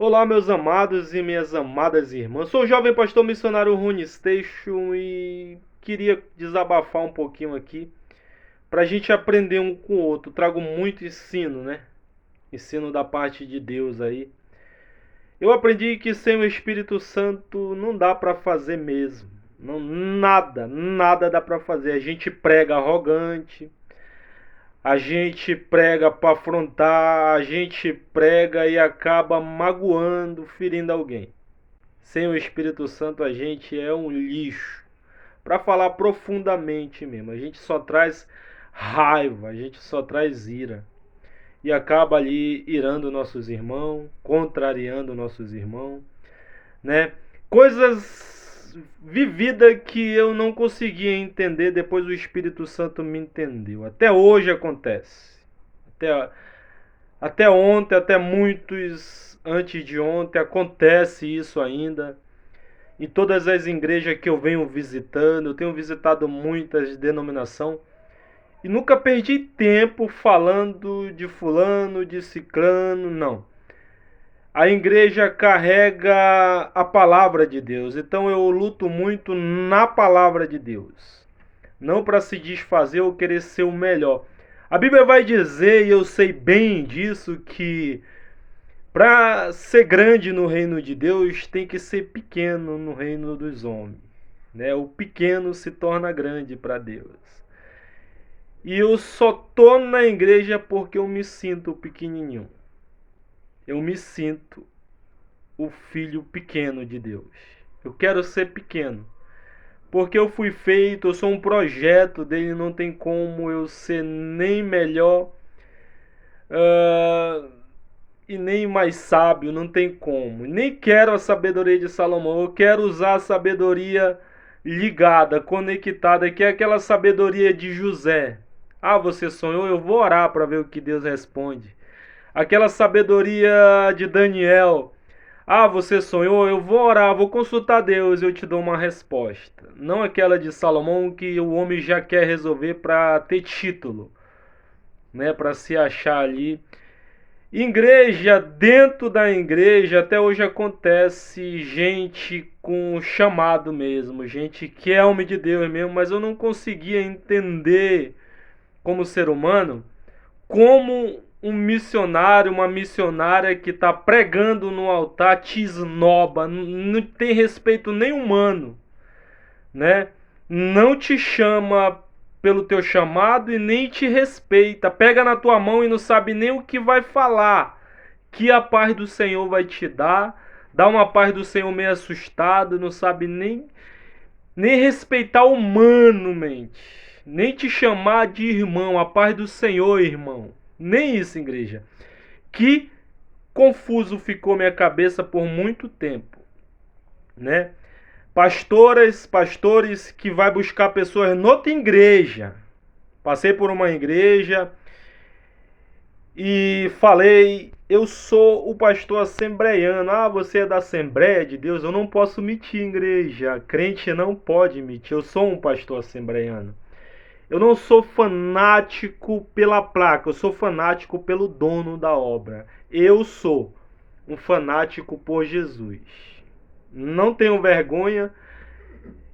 Olá, meus amados e minhas amadas irmãs. Sou o jovem pastor missionário Rony Station e queria desabafar um pouquinho aqui para a gente aprender um com o outro. Trago muito ensino, né? Ensino da parte de Deus aí. Eu aprendi que sem o Espírito Santo não dá para fazer mesmo. Não, nada dá para fazer. A gente prega arrogante, a gente prega para afrontar, a gente prega e acaba magoando, ferindo alguém. Sem o Espírito Santo a gente é um lixo. Para falar profundamente mesmo, a gente só traz raiva, a gente só traz ira. E acaba ali irando nossos irmãos, contrariando nossos irmãos, né? Coisas vividas que eu não conseguia entender, depois o Espírito Santo me entendeu. Até hoje acontece. Até, até ontem, até muitos antes de ontem, acontece isso ainda. Em todas as igrejas que eu venho visitando, eu tenho visitado muitas denominações e nunca perdi tempo falando de fulano, de ciclano, não. A igreja carrega a palavra de Deus, então eu luto muito na palavra de Deus, não para se desfazer ou querer ser o melhor. A Bíblia vai dizer, e eu sei bem disso, que para ser grande no reino de Deus, tem que ser pequeno no reino dos homens, né? O pequeno se torna grande para Deus. E eu só tô na igreja porque eu me sinto pequenininho. Eu me sinto o filho pequeno de Deus. Eu quero ser pequeno. Porque eu fui feito, eu sou um projeto dele, não tem como eu ser nem melhor e nem mais sábio, não tem como. Nem quero a sabedoria de Salomão, eu quero usar a sabedoria ligada, conectada, que é aquela sabedoria de José. Ah, você sonhou? Eu vou orar para ver o que Deus responde. Aquela sabedoria de Daniel. Ah, você sonhou? Eu vou orar, vou consultar Deus e eu te dou uma resposta. Não aquela de Salomão que o homem já quer resolver para ter título, né, para se achar ali. Igreja, dentro da igreja, até hoje acontece gente com chamado mesmo, gente que é homem de Deus mesmo, mas eu não conseguia entender como ser humano, como um missionário, uma missionária que está pregando no altar te esnoba, não tem respeito nem humano, né? Não te chama pelo teu chamado e nem te respeita. Pega na tua mão e não sabe nem o que vai falar. Que a paz do Senhor vai te dar. Dá uma paz do Senhor meio assustado, não sabe nem respeitar humanamente. Nem te chamar de irmão. A paz do Senhor, irmão. Nem isso, igreja. Que confuso ficou minha cabeça por muito tempo, né? Pastores que vai buscar pessoas noutra igreja. Passei por uma igreja e falei, eu sou o pastor assembleiano. Ah, você é da Assembleia de Deus? Eu não posso mentir, igreja. Crente não pode mentir. Eu sou um pastor assembleiano. Eu não sou fanático pela placa, eu sou fanático pelo dono da obra. Eu sou um fanático por Jesus. Não tenho vergonha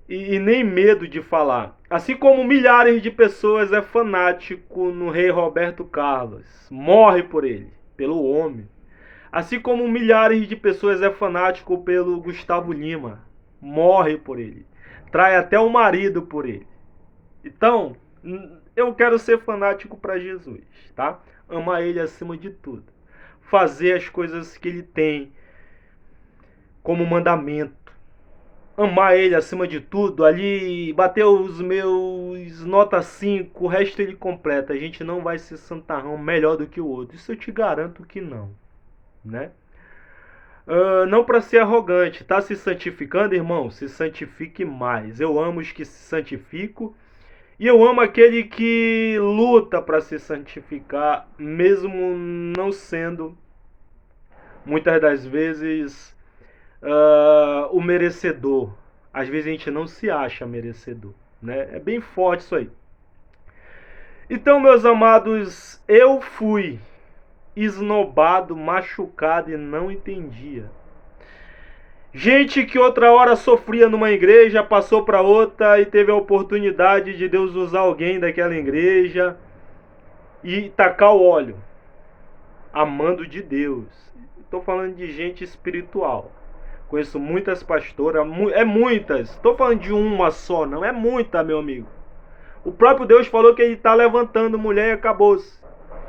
e nem medo de falar. Assim como milhares de pessoas é fanático no rei Roberto Carlos, morre por ele, pelo homem. Assim como milhares de pessoas é fanático pelo Gustavo Lima, morre por ele, trai até o marido por ele. Então, eu quero ser fanático para Jesus, tá? Amar ele acima de tudo. Fazer as coisas que ele tem como mandamento. Amar ele acima de tudo, ali bater os meus nota 5, o resto ele completa. A gente não vai ser santarrão melhor do que o outro. Isso eu te garanto que não, né? Não para ser arrogante, tá se santificando, irmão? Se santifique mais. Eu amo os que se santificam e eu amo aquele que luta para se santificar, mesmo não sendo, muitas das vezes, o merecedor. Às vezes a gente não se acha merecedor, né? É bem forte isso aí. Então, meus amados, eu fui. esnobado, machucado e não entendia. Gente que outra hora sofria numa igreja, passou para outra e teve a oportunidade de Deus usar alguém daquela igreja e tacar o óleo, amando de Deus. Estou falando de gente espiritual. Conheço muitas pastoras, muitas. Estou falando de uma só, não é muita, meu amigo. O próprio Deus falou que Ele está levantando mulher e acabou-se.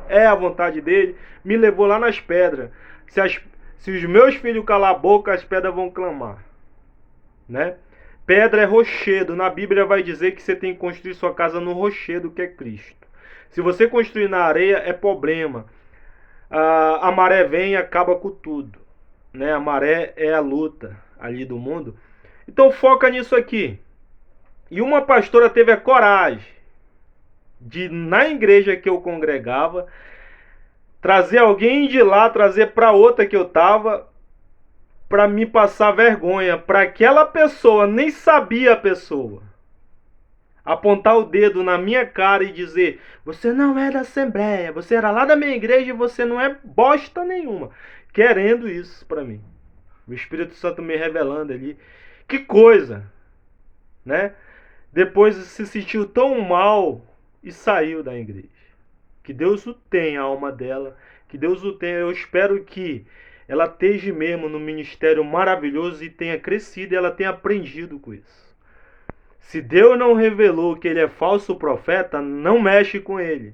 É a vontade dele. Me levou lá nas pedras. Se os meus filhos calar a boca, as pedras vão clamar. Né? Pedra é rochedo. Na Bíblia vai dizer que você tem que construir sua casa no rochedo, que é Cristo. Se você construir na areia, é problema. A maré vem e acaba com tudo. Né? A maré é a luta ali do mundo. Então foca nisso aqui. E uma pastora teve a coragem de, na igreja que eu congregava, trazer alguém de lá, trazer para outra que eu estava, para me passar vergonha, para aquela pessoa, nem sabia a pessoa, apontar o dedo na minha cara e dizer: você não é da Assembleia, você era lá da minha igreja e você não é bosta nenhuma. Querendo isso para mim. O Espírito Santo me revelando ali. Que coisa, né? Depois se sentiu tão mal e saiu da igreja. Que Deus o tenha, a alma dela. Que Deus o tenha. Eu espero que ela esteja mesmo no ministério maravilhoso e tenha crescido e ela tenha aprendido com isso. Se Deus não revelou que ele é falso profeta, não mexe com ele.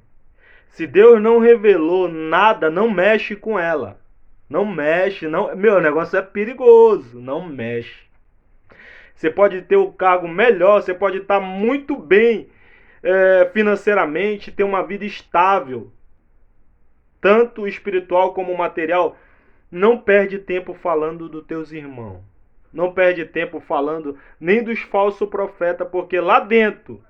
Se Deus não revelou nada, não mexe com ela. Não mexe, não. Meu, negócio é perigoso. Não mexe. Você pode ter o cargo melhor, você pode estar muito bem financeiramente, ter uma vida estável, tanto espiritual como material. Não perde tempo falando dos teus irmãos. Não perde tempo falando nem dos falsos profetas, porque lá dentro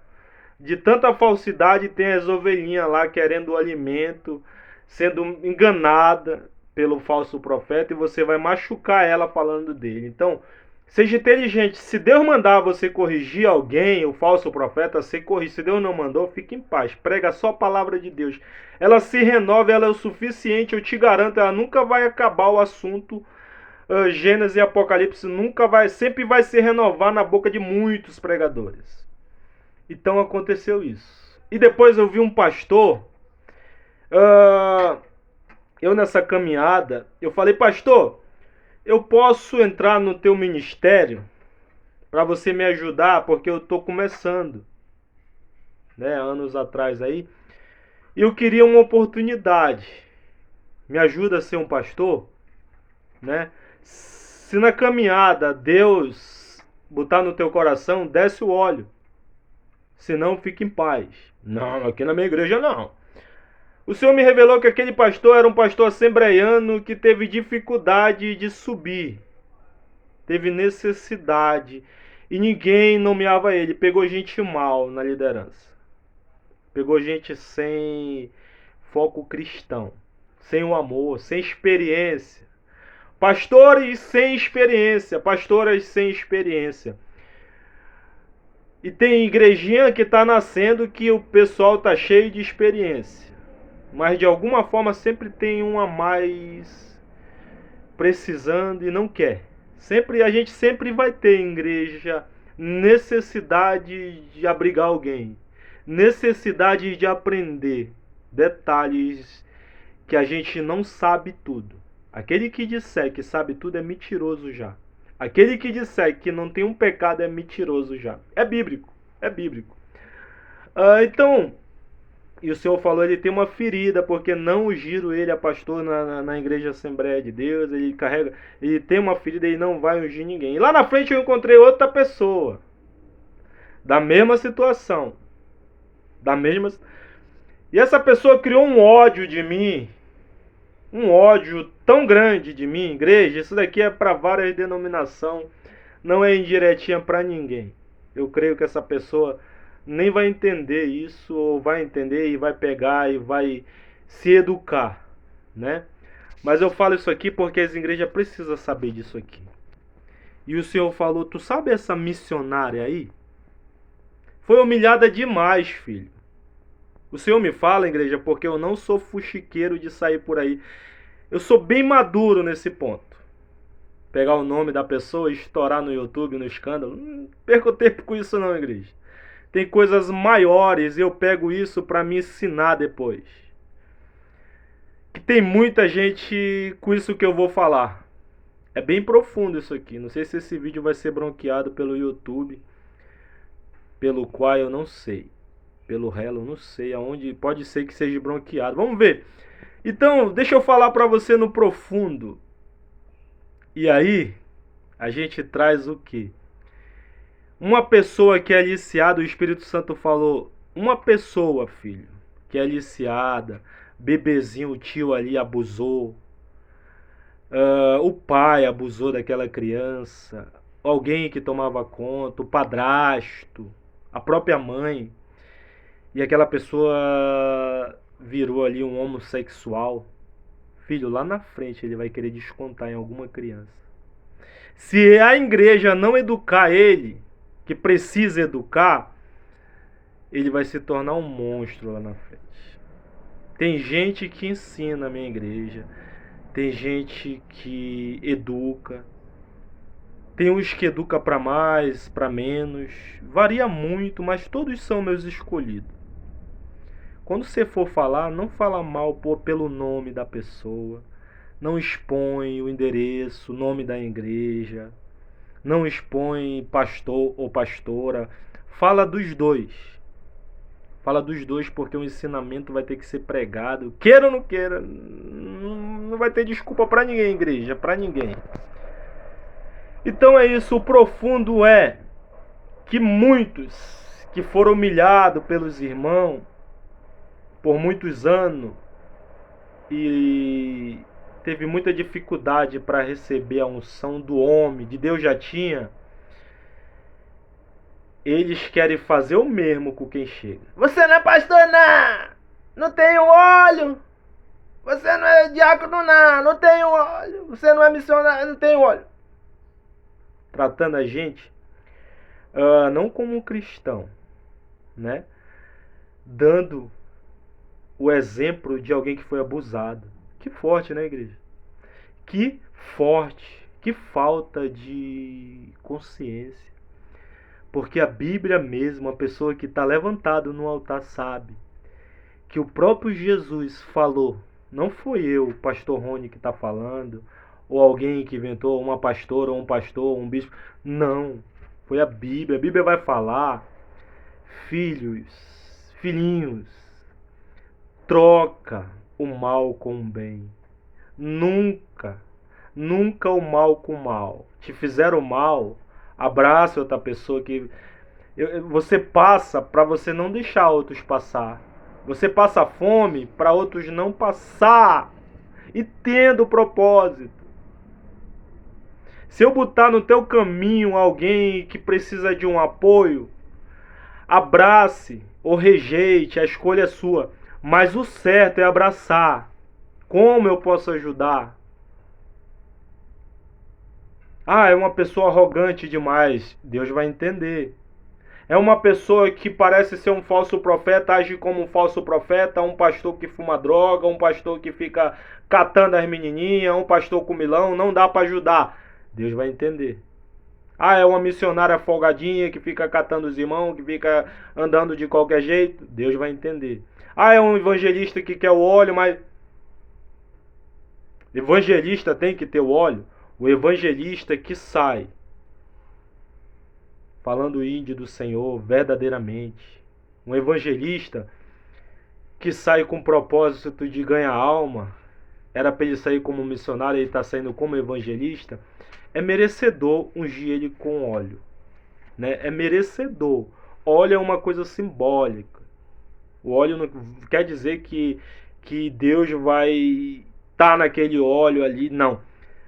de tanta falsidade tem as ovelhinhas lá querendo o alimento, sendo enganada pelo falso profeta, e você vai machucar ela falando dele. Então, seja inteligente. Se Deus mandar você corrigir alguém, o falso profeta, você corrige. Se Deus não mandou, fique em paz. Prega só a palavra de Deus. Ela se renova, ela é o suficiente. Eu te garanto, ela nunca vai acabar o assunto. Gênesis e Apocalipse nunca vai, sempre vai se renovar na boca de muitos pregadores. Então aconteceu isso. E depois eu vi um pastor. Eu nessa caminhada, eu falei: pastor, eu posso entrar no teu ministério para você me ajudar, porque eu estou começando, né, anos atrás aí, e eu queria uma oportunidade. Me ajuda a ser um pastor, né? Se na caminhada Deus botar no teu coração, desce o óleo. Se não, fique em paz. Não, aqui na minha igreja não. O Senhor me revelou que aquele pastor era um pastor assembleiano que teve dificuldade de subir. Teve necessidade. E ninguém nomeava ele. Pegou gente mal na liderança. Pegou gente sem foco cristão. Sem o amor, sem experiência. Pastores sem experiência. Pastoras sem experiência. E tem igrejinha que está nascendo que o pessoal está cheio de experiência. Mas de alguma forma sempre tem um a mais precisando e não quer. A gente sempre vai ter em igreja necessidade de abrigar alguém. Necessidade de aprender detalhes que a gente não sabe tudo. Aquele que disser que sabe tudo é mentiroso já. Aquele que disser que não tem um pecado é mentiroso já. É bíblico. É bíblico. Então, e o Senhor falou, ele tem uma ferida, porque não ungiram ele a pastor na igreja Assembleia de Deus. Ele tem uma ferida e não vai ungir ninguém. E lá na frente eu encontrei outra pessoa. Da mesma situação. E essa pessoa criou um ódio de mim. Um ódio tão grande de mim, igreja. Isso daqui é para várias denominações. Não é indiretinha para ninguém. Eu creio que essa pessoa nem vai entender isso, ou vai entender e vai pegar e vai se educar, né? Mas eu falo isso aqui porque as igrejas precisam saber disso aqui. E o Senhor falou: tu sabe essa missionária aí? Foi humilhada demais, filho. O Senhor me fala, igreja, porque eu não sou fuxiqueiro de sair por aí. Eu sou bem maduro nesse ponto. Pegar o nome da pessoa e estourar no YouTube, no escândalo. Não perco tempo com isso não, igreja. Tem coisas maiores e eu pego isso para me ensinar depois. Que tem muita gente com isso que eu vou falar. É bem profundo isso aqui. Não sei se esse vídeo vai ser bloqueado pelo YouTube. Pelo qual eu não sei. Pelo Hello, não sei aonde. Pode ser que seja bloqueado. Vamos ver. Então, deixa eu falar para você no profundo. E aí, a gente traz o quê? Uma pessoa que é aliciada, o Espírito Santo falou, uma pessoa, filho, que é aliciada, bebezinho, o tio ali abusou, o pai abusou daquela criança, alguém que tomava conta, o padrasto, a própria mãe, e aquela pessoa virou ali um homossexual. Filho, lá na frente ele vai querer descontar em alguma criança. Se a igreja não educar ele, que precisa educar, ele vai se tornar um monstro lá na frente. Tem gente que ensina na minha igreja, tem gente que educa, tem uns que educa para mais, para menos, varia muito, mas todos são meus escolhidos. Quando você for falar, não fala mal pelo nome da pessoa, não expõe o endereço, o nome da igreja, não expõe pastor ou pastora, fala dos dois. Fala dos dois porque o ensinamento vai ter que ser pregado, queira ou não queira, não vai ter desculpa para ninguém, igreja, para ninguém. Então é isso, o profundo é que muitos que foram humilhados pelos irmãos por muitos anos e teve muita dificuldade para receber a unção do homem, de Deus já tinha, eles querem fazer o mesmo com quem chega. Você não é pastor não, não tem óleo, você não é diácono não tem óleo, você não é missionário, não tem óleo. Tratando a gente não como um cristão, né? Dando o exemplo de alguém que foi abusado. Que forte, né, igreja? Que forte, que falta de consciência. Porque a Bíblia mesmo, a pessoa que está levantada no altar sabe que o próprio Jesus falou. Não foi eu, o pastor Rony, que está falando, ou alguém que inventou, uma pastora, ou um pastor, ou um bispo. Não, foi a Bíblia. A Bíblia vai falar, filhinhos, troca o mal com o bem. Nunca o mal com o mal. Te fizeram mal, abraça outra pessoa que você passa para você não deixar outros passar. Você passa fome para outros não passar. E tendo o propósito. Se eu botar no teu caminho alguém que precisa de um apoio, abrace ou rejeite, a escolha é sua. Mas o certo é abraçar. Como eu posso ajudar? É uma pessoa arrogante demais. Deus vai entender. É uma pessoa que parece ser um falso profeta, age como um falso profeta, um pastor que fuma droga, um pastor que fica catando as menininhas, um pastor comilão, não dá para ajudar. Deus vai entender. É uma missionária folgadinha que fica catando os irmãos, que fica andando de qualquer jeito. Deus vai entender. É um evangelista que quer o óleo, mas evangelista tem que ter o óleo. O evangelista que sai falando o índio do Senhor verdadeiramente. Um evangelista que sai com o propósito de ganhar alma. Era para ele sair como missionário, ele está saindo como evangelista. É merecedor ungir ele com óleo, né? É merecedor. Óleo é uma coisa simbólica. O óleo não quer dizer que Deus vai estar naquele óleo ali. Não.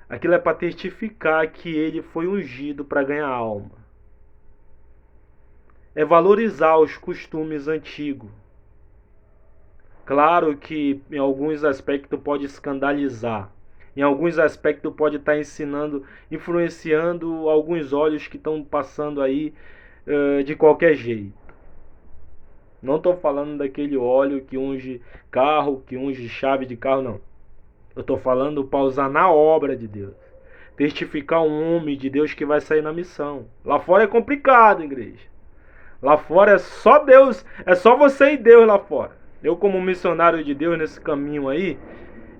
Aquilo é para testificar que ele foi ungido para ganhar alma. É valorizar os costumes antigos. Claro que em alguns aspectos pode escandalizar. Em alguns aspectos pode estar ensinando, influenciando alguns olhos que estão passando aí de qualquer jeito. Não estou falando daquele óleo que unge carro, que unge chave de carro, não. Eu estou falando para usar na obra de Deus. Testificar um homem de Deus que vai sair na missão. Lá fora é complicado, igreja. Lá fora é só Deus, é só você e Deus lá fora. Eu, como missionário de Deus nesse caminho aí,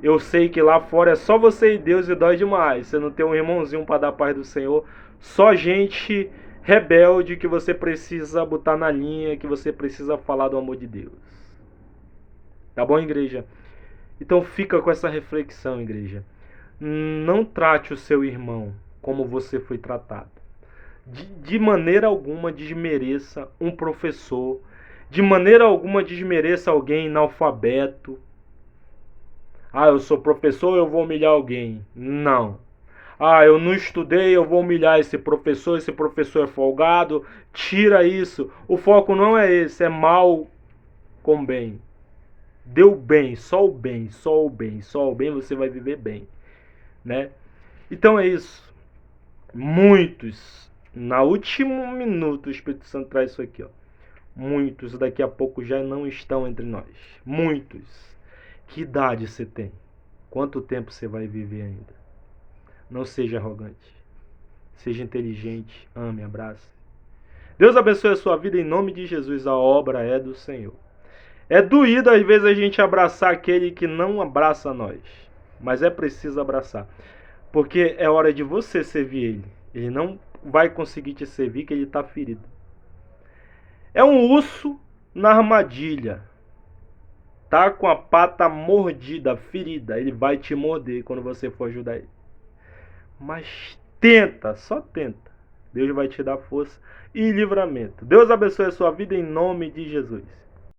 eu sei que lá fora é só você e Deus e dói demais. Você não tem um irmãozinho para dar paz do Senhor. Só gente rebelde que você precisa botar na linha, que você precisa falar do amor de Deus. Tá bom, igreja? Então fica com essa reflexão, igreja. Não trate o seu irmão como você foi tratado. De maneira alguma desmereça um professor. De maneira alguma desmereça alguém analfabeto. Ah, eu sou professor, eu vou humilhar alguém. Não. Ah, eu não estudei, eu vou humilhar esse professor é folgado. Tira isso. O foco não é esse, é mal com bem. Deu bem, só o bem, só o bem, só o bem, você vai viver bem, né? Então é isso. Muitos, na último minuto, o Espírito Santo traz isso aqui, ó. Muitos daqui a pouco já não estão entre nós. Muitos. Que idade você tem? Quanto tempo você vai viver ainda? Não seja arrogante. Seja inteligente, ame, abrace. Deus abençoe a sua vida em nome de Jesus. A obra é do Senhor. É doído às vezes a gente abraçar aquele que não abraça nós. Mas é preciso abraçar. Porque é hora de você servir ele. Ele não vai conseguir te servir, que ele está ferido. É um urso na armadilha. Tá com a pata mordida, ferida. Ele vai te morder quando você for ajudar ele. Mas tenta, só tenta. Deus vai te dar força e livramento. Deus abençoe a sua vida em nome de Jesus.